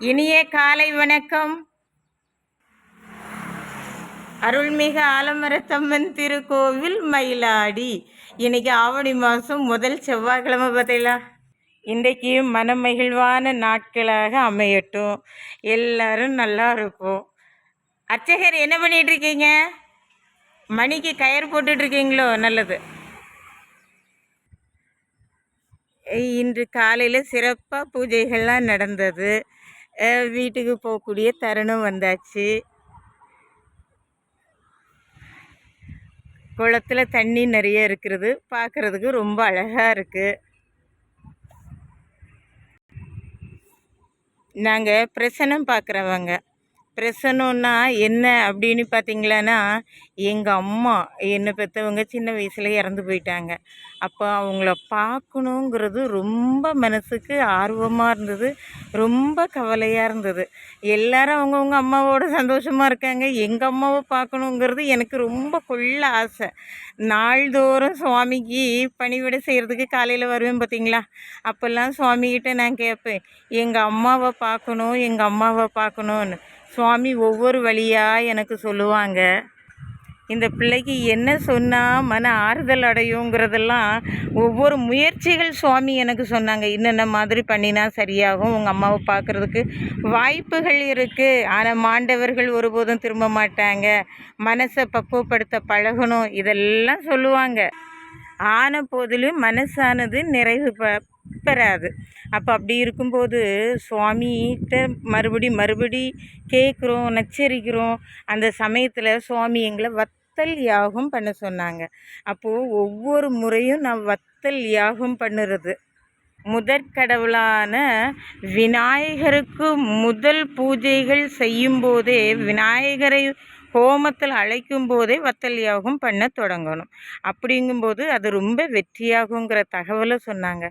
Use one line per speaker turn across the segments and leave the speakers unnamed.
இனிய காலை வணக்கம். அருள்மிகு ஆலமரத்தம்மன் திருக்கோவில் மயிலாடி. இன்னைக்கு ஆவணி மாதம் முதல் செவ்வாய்க்கிழமை பார்த்தீங்களா. இன்றைக்கு மனமகிழ்வான நாட்களாக அமையட்டும். எல்லாரும் நல்லா இருக்கும். அர்ச்சகர் என்ன பண்ணிட்டு இருக்கீங்க? மணிக்கு கயிறு போட்டுட்டு இருக்கீங்களோ? நல்லது. இன்று காலையில் சிறப்பாக பூஜைகள்லாம் நடந்தது. வீட்டுக்கு போகக்கூடிய தருணம் வந்தாச்சு. குளத்தில் தண்ணி நிறைய இருக்கிறது, பார்க்குறதுக்கு ரொம்ப அழகாக இருக்குது. நாங்கள் பிரசனம் பார்க்குறவங்க. பிரசனம்னா என்ன அப்படின்னு பார்த்தீங்களான்னா, எங்கள் அம்மா என்னை பெற்றவங்க சின்ன வயசில் இறந்து போயிட்டாங்க. அப்போ அவங்கள பார்க்கணுங்கிறது ரொம்ப மனசுக்கு ஆர்வமாக இருந்தது, ரொம்ப கவலையாக இருந்தது. எல்லாரும் அவங்கவுங்க அம்மாவோட சந்தோஷமாக இருக்காங்க. எங்கள் அம்மாவை பார்க்கணுங்கிறது எனக்கு ரொம்ப கொள்ள ஆசை. நாள்தோறும் சுவாமிக்கு பணிவிடை செய்கிறதுக்கு காலையில் வருவேன் பார்த்தீங்களா. அப்போல்லாம் சுவாமிகிட்ட நான் கேட்பேன், எங்கள் அம்மாவை பார்க்கணும், எங்கள் அம்மாவை பார்க்கணுன்னு. சுவாமி ஒவ்வொரு வழியாக எனக்கு சொல்லுவாங்க. இந்த பிள்ளைக்கு என்ன சொன்னால் மன ஆறுதல் அடையுங்கிறதெல்லாம் ஒவ்வொரு முயற்சிகள் சுவாமி எனக்கு சொன்னாங்க. இன்னென்ன மாதிரி பண்ணினா சரியாகும், உங்கள் அம்மாவை பார்க்குறதுக்கு வாய்ப்புகள் இருக்குது, ஆனால் மாண்டவர்கள் ஒருபோதும் திரும்ப மாட்டாங்க, மனசை பக்குவப்படுத்த பழகணும், இதெல்லாம் சொல்லுவாங்க. ஆன போதிலும் மனசானது நிறைவு பெறாது. அப்போ அப்படி இருக்கும்போது சுவாமிகிட்ட மறுபடி கேட்குறோம், நச்சரிக்கிறோம். அந்த சமயத்தில் சுவாமி எங்களை வத்தல் யாகம் பண்ண சொன்னாங்க. அப்போது ஒவ்வொரு முறையும் நான் வத்தல் யாகம் பண்ணுறது, முதற்கடவுளான விநாயகருக்கு முதல் பூஜைகள் செய்யும்போதே, விநாயகரை ஹோமத்தில் அழைக்கும் போதே வத்தல் யாகம் பண்ண தொடங்கணும். அப்படிங்கும்போது அது ரொம்ப வெற்றியாகுங்கிற தகவலை சொன்னாங்க.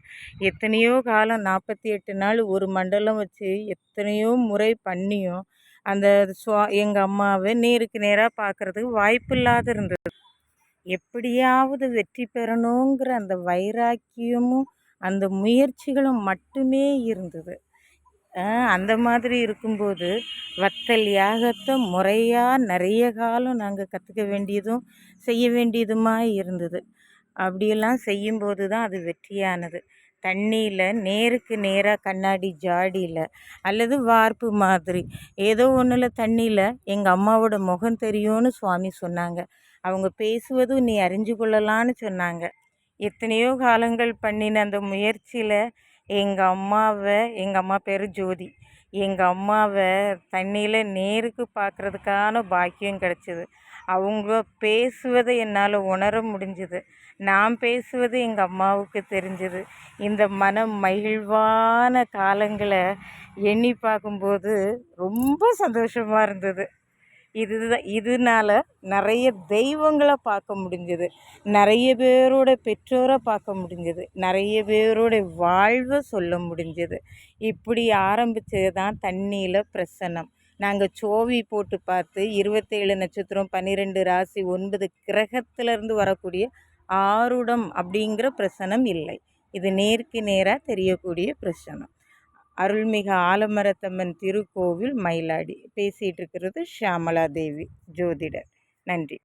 எத்தனையோ காலம் 48 நாள் ஒரு மண்டலம் வச்சு எத்தனையோ முறை பண்ணியும் அந்த எங்கள் அம்மாவை நேருக்கு நேராக பார்க்குறதுக்கு வாய்ப்பு இல்லாத இருந்தது. எப்படியாவது வெற்றி பெறணுங்கிற அந்த வைராக்கியமும் அந்த முயற்சிகளும் மட்டுமே இருந்தது. அந்த மாதிரி இருக்கும்போது வத்தல் யாகத்தை முறையாக நிறைய காலம் நாங்கள் கற்றுக்க வேண்டியதும் செய்ய வேண்டியதுமா இருந்தது. அப்படியெல்லாம் செய்யும்போது தான் அது வெற்றியானது. தண்ணியில் நேருக்கு நேராக கண்ணாடி ஜாடியில் அல்லது வார்ப்பு மாதிரி ஏதோ ஒன்றில் தண்ணியில் எங்கள் அம்மாவோட முகம் தெரியும்னு சுவாமி சொன்னாங்க. அவங்க பேசுவதும் நீ அறிஞ்சு கொள்ளலான்னு சொன்னாங்க. எத்தனையோ காலங்கள் பண்ணின அந்த முயற்சியில் எங்கள் அம்மா பேர் ஜோதி, எங்கள் அம்மாவை தண்ணியில் நேருக்கு பார்க்குறதுக்கான பாக்கியம் கிடச்சிது. அவங்க பேசுவதை என்னால் உணர முடிஞ்சுது, நான் பேசுவது எங்கள் அம்மாவுக்கு தெரிஞ்சுது. இந்த மனம் மகிழ்வான காலங்களை எண்ணி பார்க்கும்போது ரொம்ப சந்தோஷமாக இருந்தது. இதனால் நிறைய தெய்வங்களை பார்க்க முடிஞ்சது, நிறைய பேரோட பெற்றோரை பார்க்க முடிஞ்சது, நிறைய பேரோட வாழ்வை சொல்ல முடிஞ்சது. இப்படி ஆரம்பித்தது தான் தண்ணியில் பிரசன்னம். நாங்கள் சோவி போட்டு பார்த்து 27 நட்சத்திரம், 12 ராசி, 9 கிரகத்திலேருந்து வரக்கூடிய ஆருடம் அப்படிங்கிற பிரசனம் இல்லை. இது நேருக்கு நேராக தெரியக்கூடிய பிரசனம். அருள்மிகு ஆலமரத்தம்மன் திருக்கோவில் மயிலாடி. பேசிகிட்டு இருக்கிறது ஷியாமலா தேவி, ஜோதிடர். நன்றி.